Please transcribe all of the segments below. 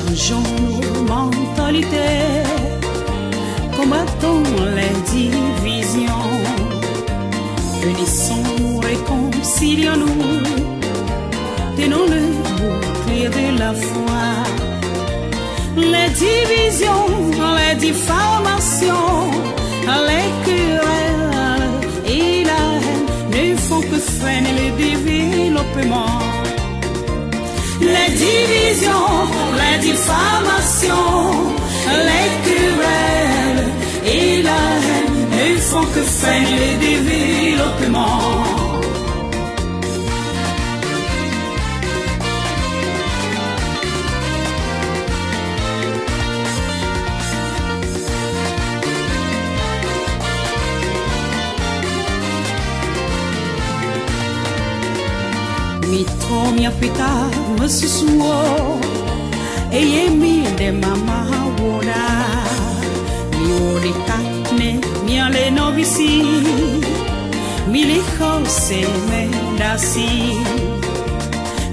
Changeons nos mentalités, combattons les divisions, unissons, réconcilions-nous, tenons le bouclier de la foi. Les divisions, les diffamations, les querelles et la haine ne font que freiner le développement. Les divisions, les diffamations, les querelles et la haine ne font que freiner le développement. Mito mia pita masusuo eye mi de mama wora mi ori kakne mi ale novisi mi le khose me dasi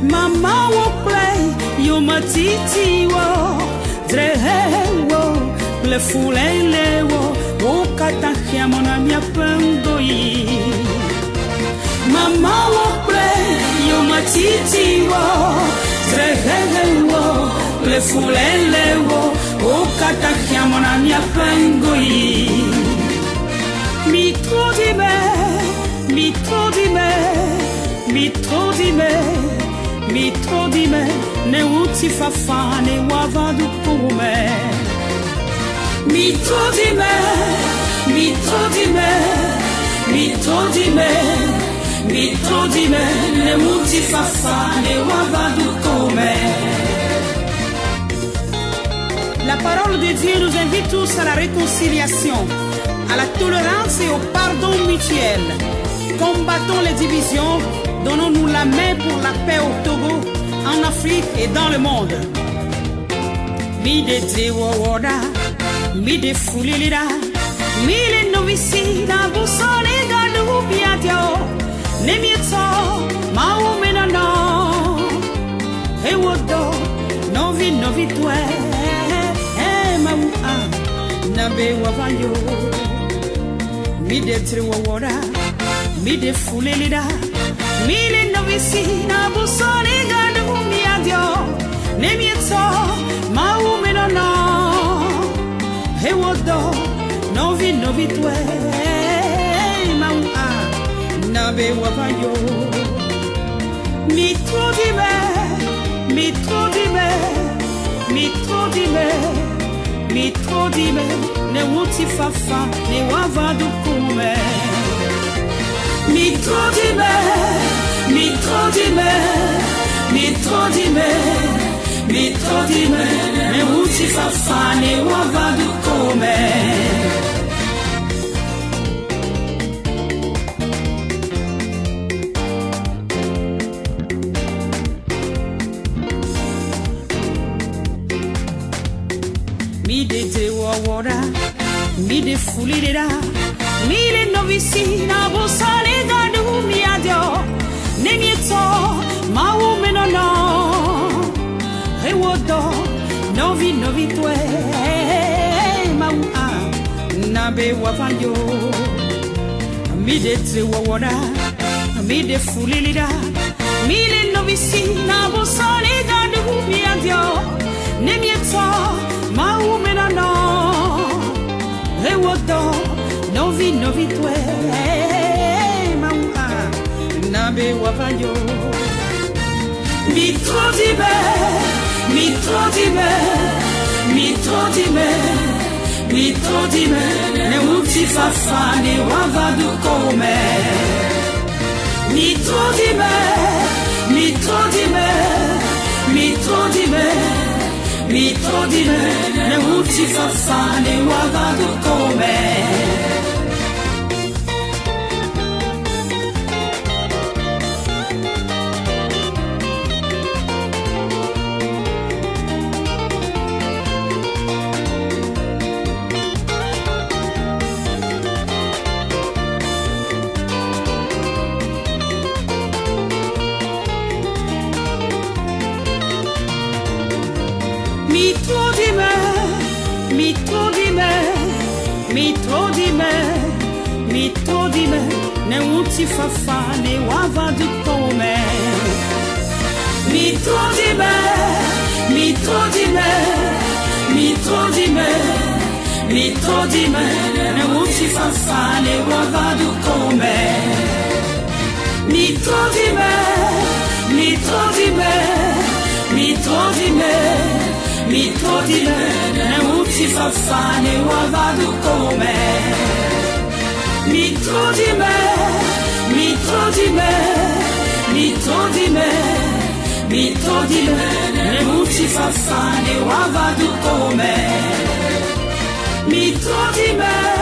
mama wo play yo matiti wo drehe wo le fulele wo o katakhamo na mia pandoi mama wo play yo matiti wo trehehe wo le fulele wo o katakiamo na mia pengoi mitro di me mitro di me mitro di me mitro di me ne uti fafane wavadu kume mitro di me mitro di me mitro di me mitro di me ne muti fafane wavadu come. La parole de Dieu nous invite tous à la réconciliation, à la tolérance et au pardon mutuel. Combattons les divisions, donnons-nous la main pour la paix au Togo, en Afrique et dans le monde. Mi de Tewoda, mi de Fulilida, mi de Novicida, Busone Gadu Biatio. Nemieto maumenana ewodo novi novi tue mau a nabe wavayo mi de triwora mi de fulelida mi le novisi na busoni gadu mi adio nemieto maumenana ewodo novi novi tue mau a nabe wavayo mitro di me mitro di me mitro di me mitro di me ne uti fafa ne wavadu kume mitro di me mitro di me mitro di me mitro di me ne uti fafa ne wavadu kume. Mi de Tewoda, mi de Fulilida, mi le novicina, Busane Gadu mi adio, Nemieto, maumenana, ewodo, novi novi tue, mau a, nabe wavayo, mi de Tewoda, mi de Fulilida, mi le novicina, Busane Gadu mi adio, Nemieto, maumenana ewodo novi novi tue mau a nabe wavayo mitro di me mitro di me mitro di me mitro di me ne uti fafane wavadu come mitro di me mitro di me mitro di me mitro di me ne uti fafane wavadu come. Mitro di me, mitro di me, mitro di me, mitro di me, ne uti fa fane wava du come. Mitro di me, mitro di me, mitro di me, mitro di me, ne uti fa fane wava du come. Mitro di me, mitro di me, mitro di me, mitro di me, ne uti fa fane wava du come. Mitro di me, mitro di me, mitro di me, mitro di me, ne uti fa fane wava du come. Mitro di me.